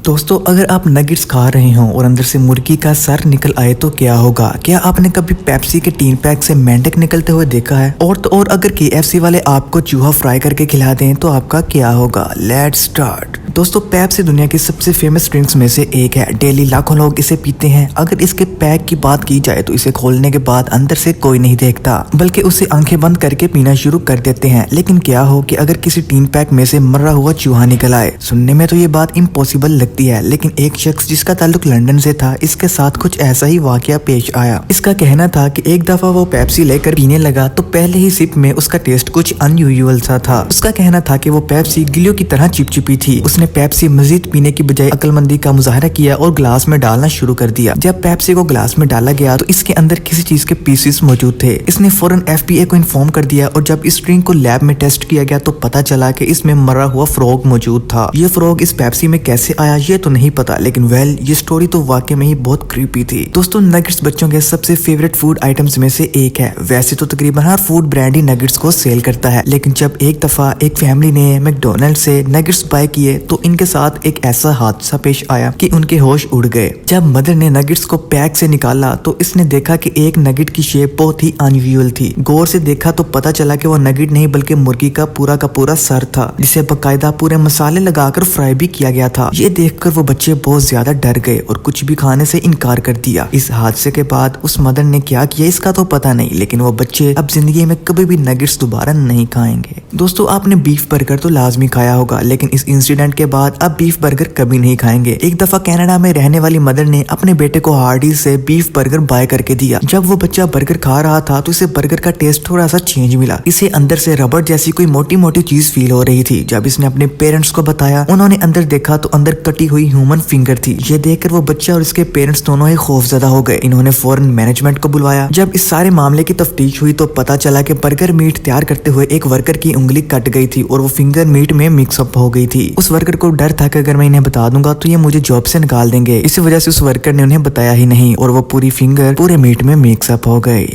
दोस्तों, अगर आप नगेट्स खा रहे हो और अंदर से मुर्गी का सर निकल आए तो क्या होगा? क्या आपने कभी पेप्सी के टीन पैक से मेंढक निकलते हुए देखा है? और तो और अगर KFC वाले आपको चूहा फ्राई करके खिला दें तो आपका क्या होगा? Let's start. दोस्तों, पेप्सी दुनिया की सबसे फेमस ड्रिंक्स में से एक है। डेली लाखों लोग इसे पीते हैं। अगर इसके पैक की बात की जाए तो इसे खोलने के बाद अंदर से कोई नहीं देखता, बल्कि उसे आंखें बंद करके पीना शुरू कर देते हैं। लेकिन क्या हो कि अगर किसी टीन पैक में से मरा हुआ चूहा निकल आए? सुनने में तो ये बात इम्पॉसिबल लगती है, लेकिन एक शख्स जिसका ताल्लुक लंदन से था, इसके साथ कुछ ऐसा ही वाकया पेश आया। इसका कहना था कि एक दफा वो पेप्सी लेकर पीने लगा तो पहले ही सिप में उसका टेस्ट कुछ अनयूजुअल सा था। उसका कहना था कि वो पेप्सी गिल्लियों की तरह चिपचिपी थी। उसने पेप्सी मजीद पीने की बजाय अक्लमंदी का मुजाहरा किया और ग्लास में डालना शुरू कर दिया। जब पेप्सी को ग्लास में डाला गया तो इसके अंदर किसी चीज के पीसेस मौजूद थे। इसने फौरन FBI को इन्फॉर्म कर दिया और जब इस ड्रिंक को लैब में टेस्ट किया गया तो पता चला कि इसमें मरा हुआ फ्रॉग मौजूद था। ये फ्रॉग इस पेप्सी में कैसे आया ये तो नहीं पता, लेकिन ये स्टोरी तो वाकई में ही बहुत क्रीपी थी। दोस्तों, नगेट्स बच्चों के सबसे फेवरेट फूड आइटम्स में से एक है। वैसे तो तकरीबन हर फूड ब्रांड ही नगेट्स को सेल करता है, लेकिन जब एक दफा एक फैमिली ने मैकडोनल्ड से नगेट्स बाय किए तो इनके साथ एक ऐसा हादसा पेश आया कि उनके होश उड़ गए। जब मदर ने नगेट्स को पैक से निकाला तो इसने देखा कि एक नगेट की शेप बहुत ही अनयूजुअल थी। गौर से देखा तो पता चला कि वो नगेट नहीं बल्कि मुर्गी का पूरा सर था, जिसे बकायदा पूरे मसाले लगाकर फ्राई भी किया गया था। ये देखकर वो बच्चे बहुत ज्यादा डर गए और कुछ भी खाने से इनकार कर दिया। इस हादसे के बाद उस मदर ने क्या किया इसका तो पता नहीं, लेकिन वो बच्चे अब जिंदगी में कभी भी नगेट्स दोबारा नहीं खाएंगे। दोस्तों, आपने बीफ बर्गर तो लाजमी खाया होगा, लेकिन इस इंसिडेंट के बाद अब बीफ बर्गर कभी नहीं खाएंगे। एक दफा कनाडा में रहने वाली मदर ने अपने बेटे को हार्डीज से बीफ बर्गर बाय करके दिया। जब वो बच्चा बर्गर खा रहा था तो इसे बर्गर का टेस्ट थोड़ा सा चेंज मिला। इसे अंदर से रबड़ जैसी कोई मोटी मोटी चीज फील हो रही थी। जब इसने अपने पेरेंट्स को बताया, उन्होंने अंदर देखा तो अंदर कटी हुई ह्यूमन फिंगर थी। ये देखकर वो बच्चा और इसके पेरेंट्स दोनों ही खौफजदा हो गए। इन्होंने फौरन मैनेजमेंट को बुलवाया। जब इस सारे मामले की तफ्तीश हुई तो पता चला कि बर्गर मीट तैयार करते हुए एक वर्कर की उंगली कट गई थी और वो फिंगर मीट में मिक्सअप हो गई थी। उस वर्कर को डर था कि अगर मैं इन्हें बता दूंगा तो ये मुझे जॉब से निकाल देंगे। इसी वजह से उस वर्कर ने उन्हें बताया ही नहीं और वो पूरी फिंगर पूरे मीट में मिक्सअप हो गई।